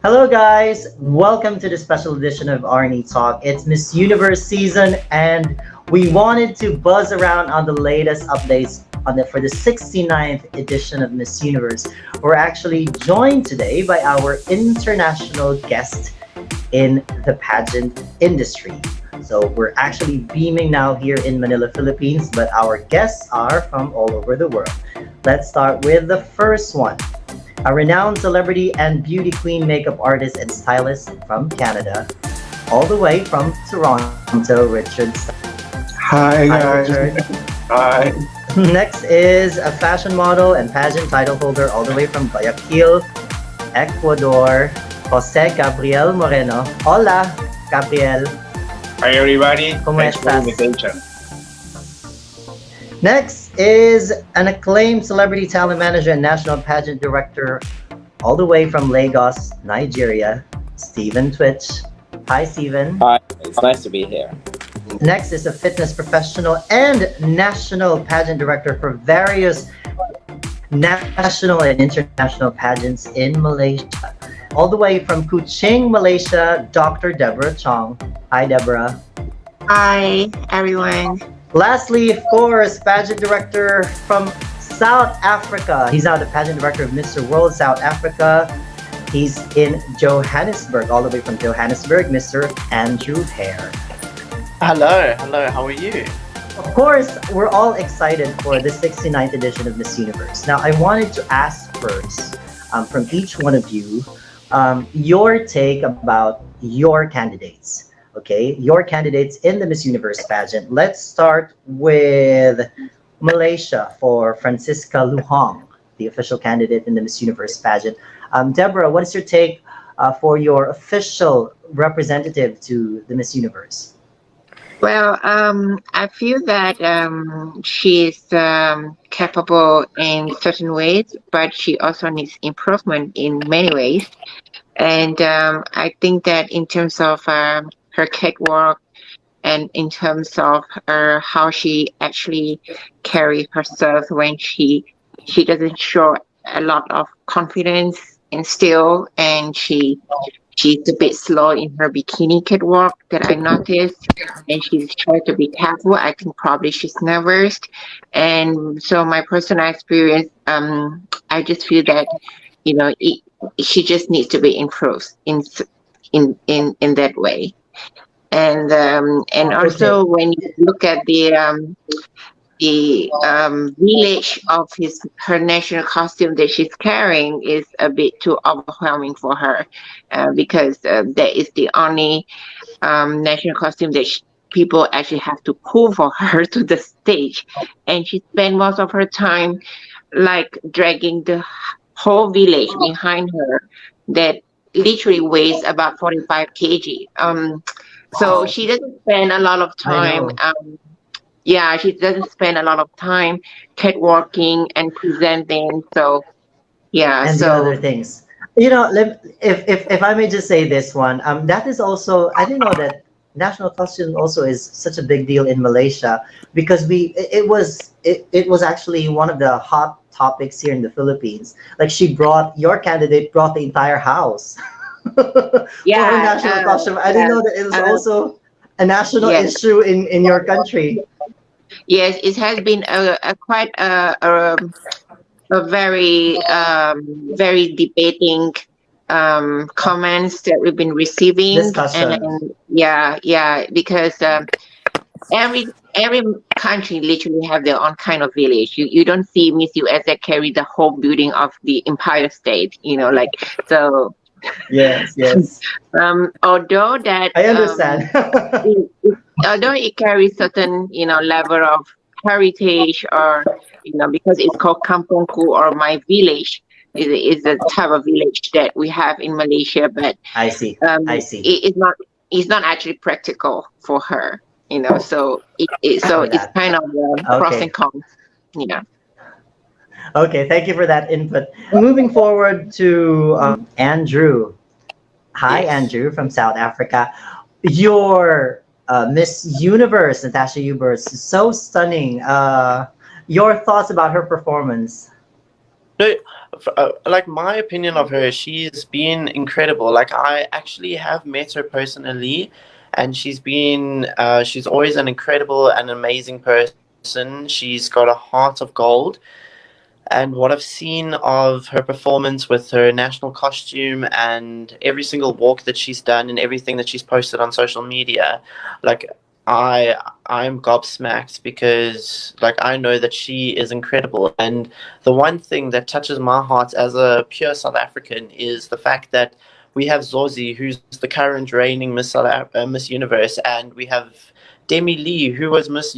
Hello, guys. Welcome to the special edition of Arne Talk. It's Miss Universe season, and we wanted to buzz around on the latest updates for the 69th edition of Miss Universe. We're actually joined today by our international guest in the pageant industry. So we're actually beaming now here in Manila, Philippines, but our guests are from all over the world. Let's start with the first one. A renowned celebrity and beauty queen makeup artist and stylist from Canada, all the way from Toronto, Richard. Hi Hi, guys. Richard. Hi. Next is a fashion model and pageant title holder, all the way from Guayaquil, Ecuador, Jose Gabriel Moreno. Hola, Gabriel. Hi everybody. ¿Cómo Thanks for the estás? invitation. Next is an acclaimed celebrity talent manager and national pageant director, all the way from Lagos, Nigeria, Stephen Twitch. Hi, Stephen. Hi, it's nice to be here. Next is a fitness professional and national pageant director for various national and international pageants in Malaysia. All the way from Kuching, Malaysia, Dr. Deborah Chong. Hi, Deborah. Hi, everyone. Lastly, of course, pageant director from South Africa. He's now the pageant director of Mr. World South Africa. He's in Johannesburg, all the way from Johannesburg, Mr. Andrew Hare. Hello, how are you? Of course, we're all excited for the 69th edition of Miss Universe. Now, I wanted to ask first from each one of you your take about your candidates. Okay, your candidates in the Miss Universe pageant. Let's start with Malaysia for Francisca Luhong, the official candidate in the Miss Universe pageant. Deborah, what is your take for your official representative to the Miss Universe? Well, I feel that she's capable in certain ways, but she also needs improvement in many ways. And I think that in terms of her catwalk and in terms of how she actually carries herself when she doesn't show a lot of confidence and still, and she's a bit slow in her bikini catwalk that I noticed, and she's trying to be careful. I think probably she's nervous, and so my personal experience, I just feel that she just needs to be improved in that way. And also when you look at the village of her national costume that she's carrying is a bit too overwhelming for her, because that is the only national costume that people actually have to pull for her to the stage, and she spent most of her time like dragging the whole village behind her that literally weighs about 45 kg. So she doesn't spend a lot of time. She doesn't spend a lot of time catwalking and presenting. So And the other things. If I may just say this one, that is also, I didn't know that national costume also is such a big deal in Malaysia, because it was actually one of the hot topics here in the Philippines. Like your candidate brought the entire house for her national costume. I didn't know that it was also a national issue in your country. Yes, it has been a quite a very very debating comments that we've been receiving. Discussion. And because every country literally have their own kind of village. You don't see Miss USA carry the whole building of the Empire State, so. Yes. Although that I understand. although it carries certain level of heritage, or because it's called kampungku or my village, is a type of village that we have in Malaysia, but I see. it's not actually practical for her, so it's kind of pros and cons. Okay, thank you for that input. Moving forward to Andrew. Hi, Yes. Andrew from South Africa. Your Miss Universe, Natasha Hubers, is so stunning. Your thoughts about her performance? No, like my opinion of her, she's been incredible. Like I actually have met her personally, and she's always an incredible and amazing person. She's got a heart of gold. And what I've seen of her performance with her national costume and every single walk that she's done and everything that she's posted on social media, like I'm gobsmacked because like I know that she is incredible. And the one thing that touches my heart as a pure South African is the fact that we have Zozi, who's the current reigning Miss Universe, and we have Demi Lee, who was Miss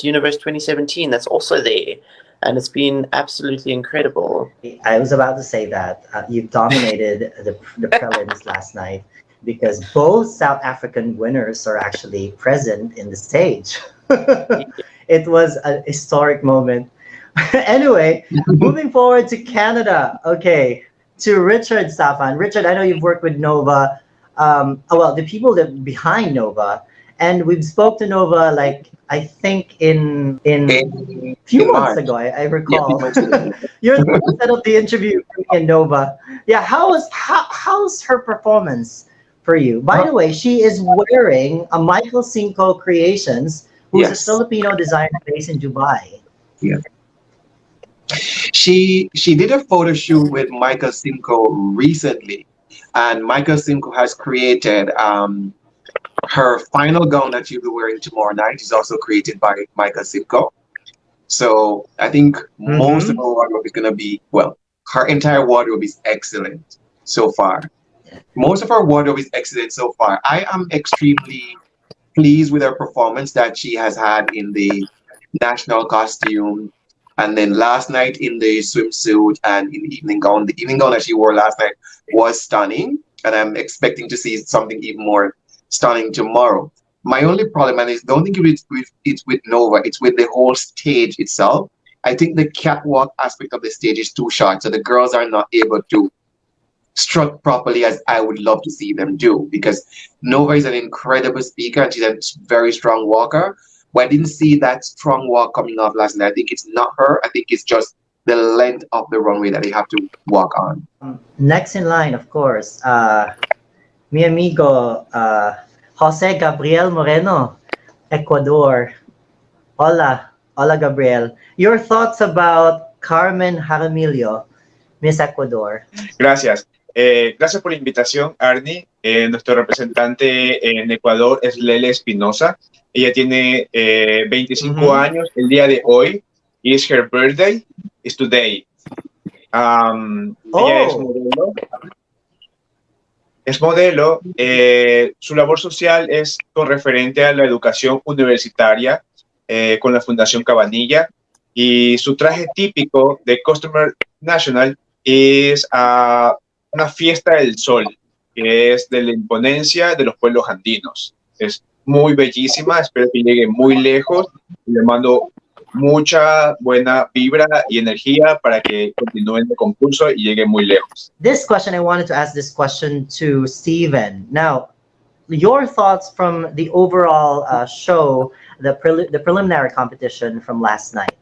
Universe 2017. That's also there, and it's been absolutely incredible. I was about to say that you've dominated the prelims last night because both South African winners are actually present in the stage. It was a historic moment. Anyway, moving forward to Canada. Okay, to Richard Safan. Richard, I know you've worked with Nova. Well, the people that behind Nova, and we've spoke to Nova like I think in few months ago. I recall. You're the one who set up the interview for me and Nova. Yeah, how's her performance for you? By the way, she is wearing a Michael Cinco Creations, who's a Filipino designer based in Dubai. Yeah. She did a photo shoot with Michael Simcoe recently, and Michael Simcoe has created her final gown that she'll be wearing tomorrow night is also created by Michael Simcoe. So I think most of her wardrobe is gonna be her entire wardrobe is excellent so far. Most of her wardrobe is excellent so far. I am extremely pleased with her performance that she has had in the national costume. And then last night in the swimsuit and in the evening gown. The evening gown that she wore last night was stunning. And I'm expecting to see something even more stunning tomorrow. My only problem, and I don't think it's with Nova, it's with the whole stage itself. I think the catwalk aspect of the stage is too short. So the girls are not able to strut properly as I would love to see them do. Because Nova is an incredible speaker and she's a very strong walker. But I didn't see that strong walk coming off last night. I think it's not her. I think it's just the length of the runway that they have to walk on. Next in line, of course, mi amigo Jose Gabriel Moreno, Ecuador. Hola, Gabriel. Your thoughts about Carmen Jaramillo, Miss Ecuador? Gracias. Gracias por la invitación, Arne. Nuestro representante en Ecuador es Lele Espinosa. Ella tiene 25 años el día de hoy. It's her birthday. It's today. Ella es modelo. Es modelo. Su labor social es con referente a la educación universitaria con la Fundación Cabanilla. Y su traje típico de Customer National es una fiesta del sol, que es de la imponencia de los pueblos andinos. Es muy bellísima, espero que llegue muy lejos. Le mando mucha buena vibra y energía para que continúe el concurso y llegue muy lejos. This question, I wanted to ask this question to Steven. Now, your thoughts from the overall show, the preliminary competition from last night.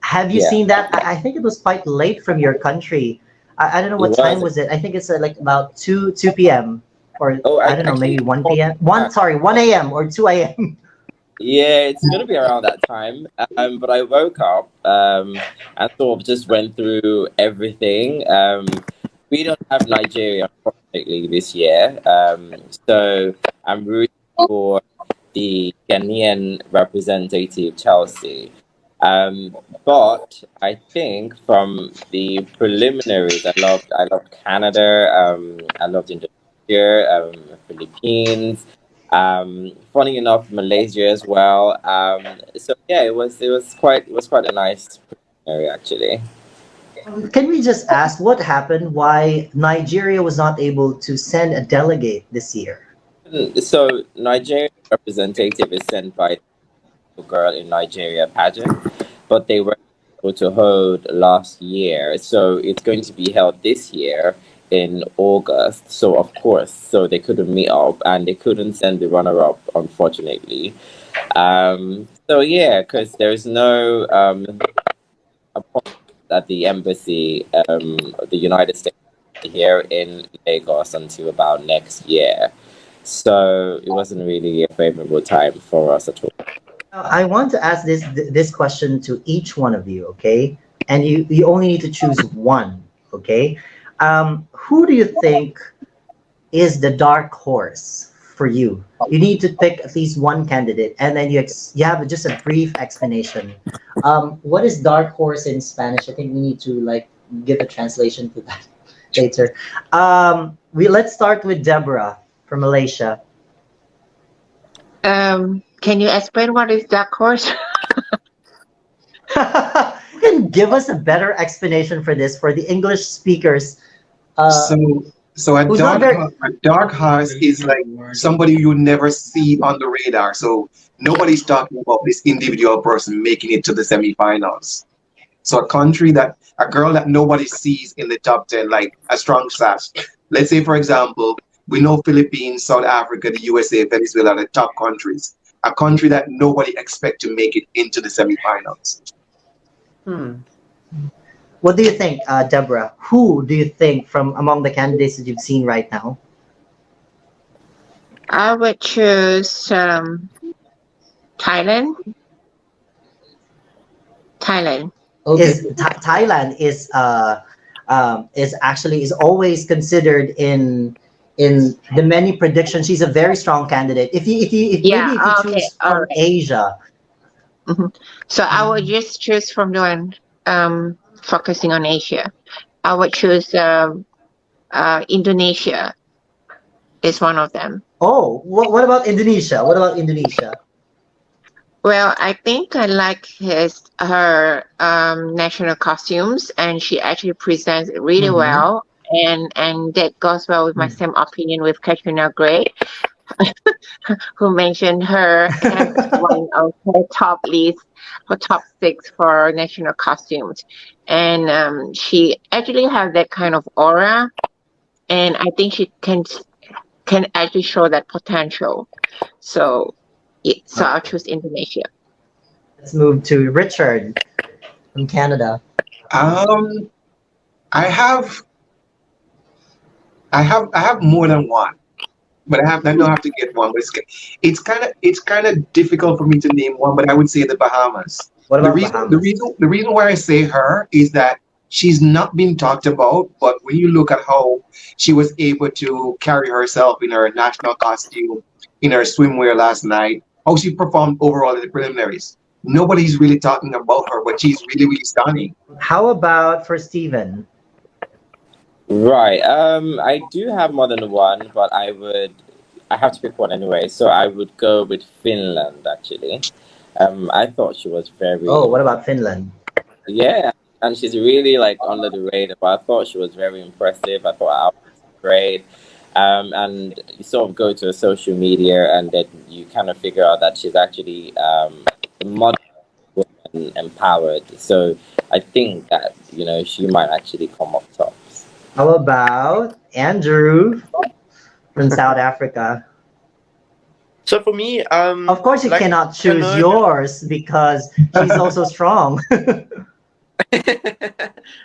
Have you seen that? I think it was quite late from your country. I don't know what time was it. I think it's like about 2 p.m. or I don't know, maybe 1 p.m. 1 a.m. or 2 a.m. Yeah, it's gonna be around that time. But I woke up and sort of just went through everything. We don't have Nigeria unfortunately this year, so I'm rooting for the Ghanaian representative Chelsea. But I think from the preliminaries, I loved Canada. I loved Indonesia, Philippines. Funny enough, Malaysia as well. So yeah, it was quite a nice preliminary actually. Can we just ask what happened? Why Nigeria was not able to send a delegate this year? So Nigerian representative is sent by the girl in Nigeria pageant, but they were able to hold last year. So it's going to be held this year in August. So of course, so they couldn't meet up and they couldn't send the runner-up, unfortunately. So yeah, because there's no at the embassy, the United States here in Lagos until about next year. So it wasn't really a favorable time for us at all. I want to ask this question to each one of you, okay? And you only need to choose one, okay? Who do you think is the dark horse for you? You need to pick at least one candidate, and then you have just a brief explanation. What is dark horse in Spanish? I think we need to like give a translation to that later. Let's start with Deborah from Malaysia. Can you explain what is dark horse? You can give us a better explanation for this for the English speakers. So a dark horse is like somebody you never see on the radar. So nobody's talking about this individual person making it to the semifinals. So a girl that nobody sees in the top 10, like a strong sash. Let's say, for example, we know Philippines, South Africa, the USA, Venezuela are the top countries. A country that nobody expects to make it into the semifinals. What do you think, Deborah? Who do you think from among the candidates that you've seen right now? I would choose Thailand. Thailand. Okay. Thailand is always considered in the many predictions. She's a very strong candidate. If you choose from Asia. Mm-hmm. So I would just choose from the one focusing on Asia. I would choose Indonesia. Is one of them. Oh, what about Indonesia? What about Indonesia? Well, I think I like her national costumes, and she actually presents it really well, and that goes well with my same opinion with Katrina Gray, who mentioned her as one of her top lists for top 6 for national costumes, and she actually has that kind of aura, and I think she can actually show that potential. So I'll choose Indonesia. Let's move to Richard from Canada. I have more than one, but I don't have to get one. But it's kind of difficult for me to name one. But I would say the Bahamas. What about Bahamas? The reason why I say her is that she's not been talked about, but when you look at how she was able to carry herself in her national costume, in her swimwear last night, how she performed overall in the preliminaries, nobody's really talking about her, but she's really, really stunning. How about for Steven? Right. I do have more than one, but I have to pick one anyway. So I would go with Finland, actually. I thought she was very... Oh, what about Finland? Yeah, and she's really like under the radar, but I thought she was very impressive. I thought her was great. And you sort of go to a social media and then you kind of figure out that she's actually modern woman empowered. So I think that, she might actually come up top. How about Andrew from South Africa? So for me, of course you cannot choose yours because she's also strong.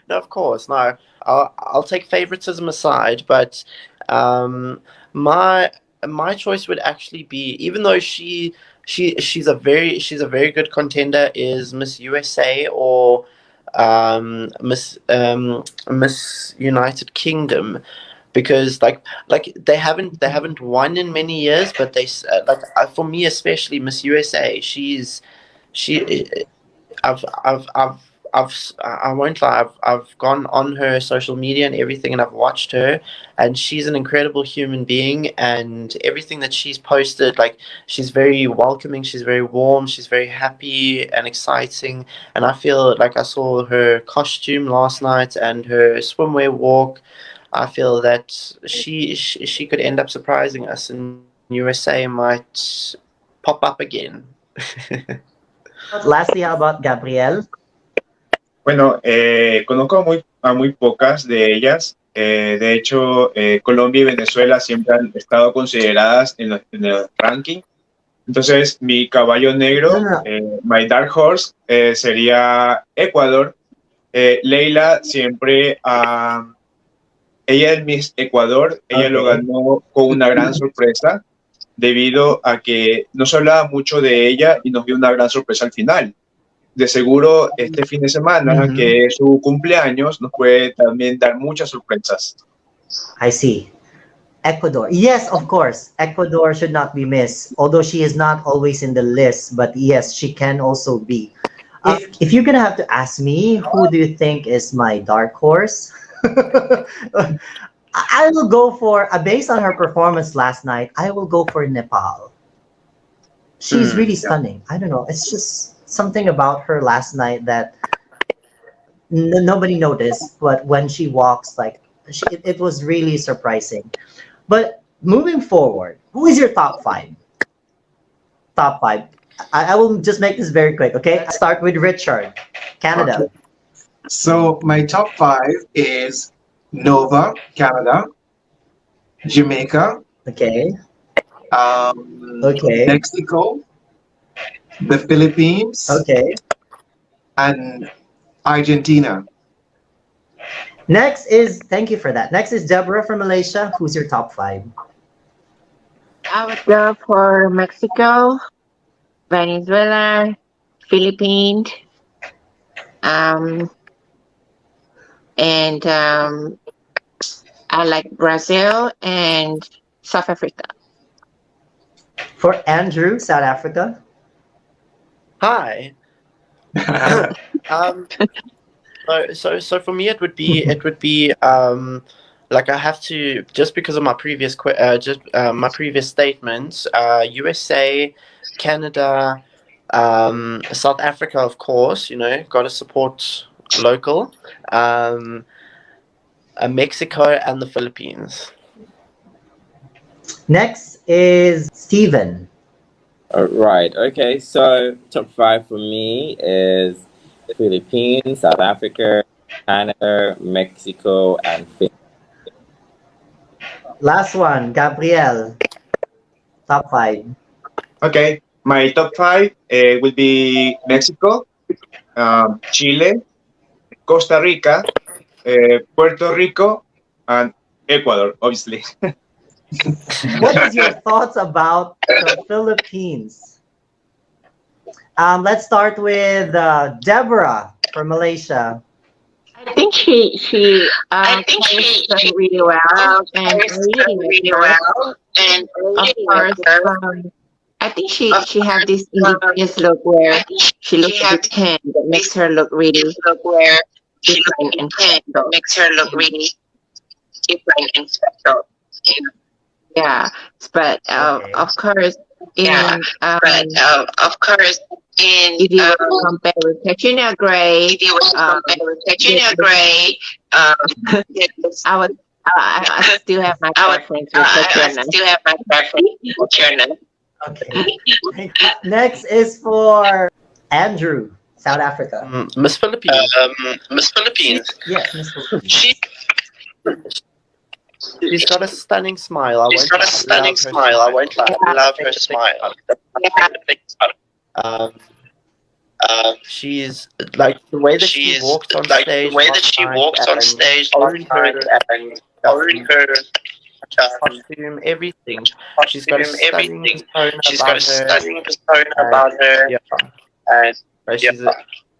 No, of course, no. I'll take favoritism aside, but my choice would actually be, even though she's a very good contender, is Miss USA or Miss United Kingdom, because like they haven't won in many years, but they for me especially Miss USA, I won't lie, I've gone on her social media and everything, and I've watched her, and she's an incredible human being, and everything that she's posted, like, she's very welcoming, she's very warm, she's very happy and exciting, and I feel like I saw her costume last night and her swimwear walk. I feel that she could end up surprising us, and USA might pop up again. Lastly, how about Gabriel? Bueno, conozco a muy pocas de ellas. De hecho, Colombia y Venezuela siempre han estado consideradas en el ranking. Entonces, mi caballo negro, my dark horse, sería Ecuador. Leila siempre, ella es Miss Ecuador, ella lo ganó con una gran sorpresa debido a que no se hablaba mucho de ella y nos dio una gran sorpresa al final. De seguro este fin de semana, que es su cumpleaños, nos puede también dar muchas sorpresas. I see. Ecuador. Yes, of course. Ecuador should not be missed. Although she is not always in the list, but yes, she can also be. If you're gonna have to ask me, who do you think is my dark horse? I will go for, based on her performance last night, I will go for Nepal. She's really stunning. I don't know. It's just something about her last night that nobody noticed, but when she walks, like, it was really surprising. But moving forward, who is your top five? Top five. I will just make this very quick, okay? I'll start with Richard, Canada. Okay. So my top 5 is Nova, Canada, Jamaica, Okay. Mexico, the Philippines, and Argentina. Next is, thank you for that. Next is Deborah from Malaysia. Who's your top 5? I would go for Mexico, Venezuela, Philippines, and I like Brazil and South Africa. For Andrew, South Africa. Hi. So for me it would be like I have to, just because of my previous my previous statements, USA, Canada, South Africa, of course, you know, got to support local, Mexico and the Philippines. Next is Steven. Right. Okay. So top 5 for me is Philippines, South Africa, Canada, Mexico, and Finland. Last one, Gabriel. Top 5. Okay, my top 5 will be Mexico, Chile, Costa Rica, Puerto Rico, and Ecuador, obviously. What is your thoughts about the Philippines? Let's start with Deborah from Malaysia. I think she done really well, and really well, and of course, I think she had this indigenous look where she looks a bit tan that makes her look really different and special. Yeah, but of course, if you were to compare with Katrina Gray, I still have my preference with Katrina. Okay. Next is for Andrew, South Africa. Miss Philippines. Yes, Miss Philippines. She's got a stunning smile. I won't lie. I love her smile. She's like the way that she walks on stage. Costume, everything. She's got a stunning tone about her. Yeah. And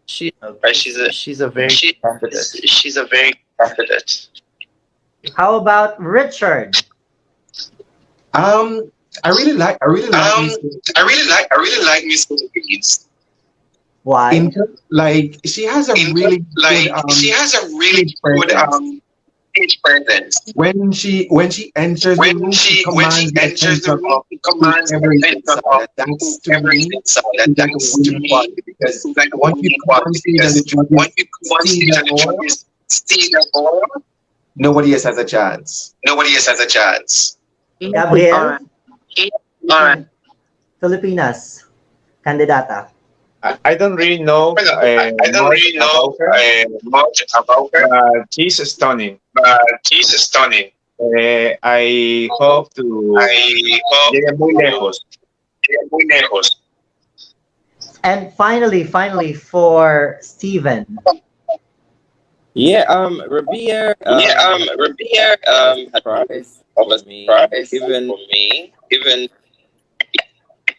she's a very confident. How about Richard? I really like Miss Philippines. Why? Like she has a really good presence. When she enters the room, she commands everything. That's to me, that's the winning part, because once you see the aura, nobody else has a chance. Gabriel? Filipinas. Candidata. I don't really know much about her. She's stunning. I hope to llegue muy lejos. And finally, for Steven. Yeah, Rabia, Rabia had surprise of a for me, surprise given for me, given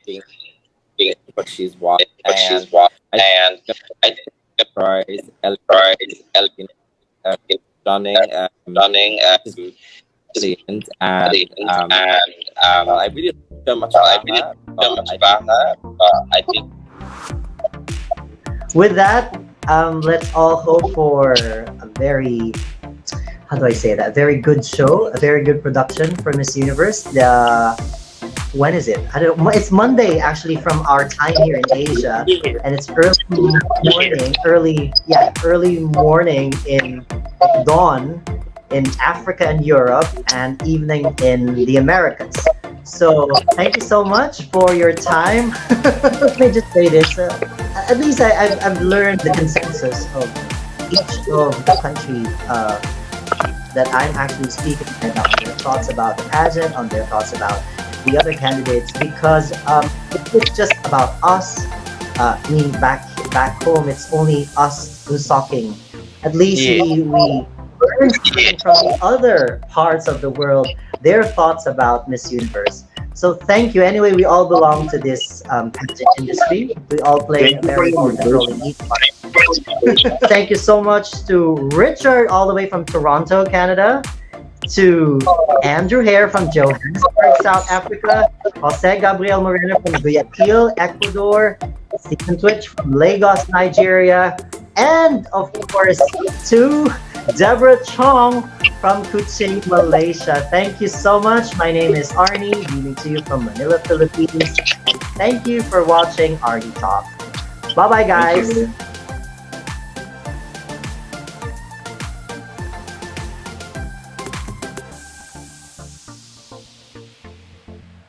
being what she's watched, what and she's watched, I think and I think surprise, surprise, you know, stunning, stunning, she's brilliant, and and I really don't know much I about really her, don't know but much I think about her, but I think With that, let's all hope for a very, how do I say that? A very good show, a very good production for Miss Universe. When is it? I don't. It's Monday actually from our time here in Asia, and it's early morning in dawn in Africa and Europe, and evening in the Americas. So thank you so much for your time. Let me just say this. At least I've learned the consensus of each of the country that I'm actually speaking right now, on their thoughts about the pageant, on their thoughts about the other candidates, because if it's just about us, I mean back home, it's only us who's talking. At least Yeah. we learn something from the other parts of the world, their thoughts about Miss Universe. So thank you. Anyway, we all belong to this pageant industry. We all play a Thank you for very the important role in invitation. each one. Thank you so much to Richard, all the way from Toronto, Canada, to Andrew Hare from Johannesburg, South Africa, Jose Gabriel Moreno from Guayaquil, Ecuador, Stephen Twitch from Lagos, Nigeria, and of course to Deborah Chong from Kuching, Malaysia. Thank you so much. My name is Arnie, leading to you from Manila, Philippines. Thank you for watching Arnie Talk. Bye bye, Thank guys. you.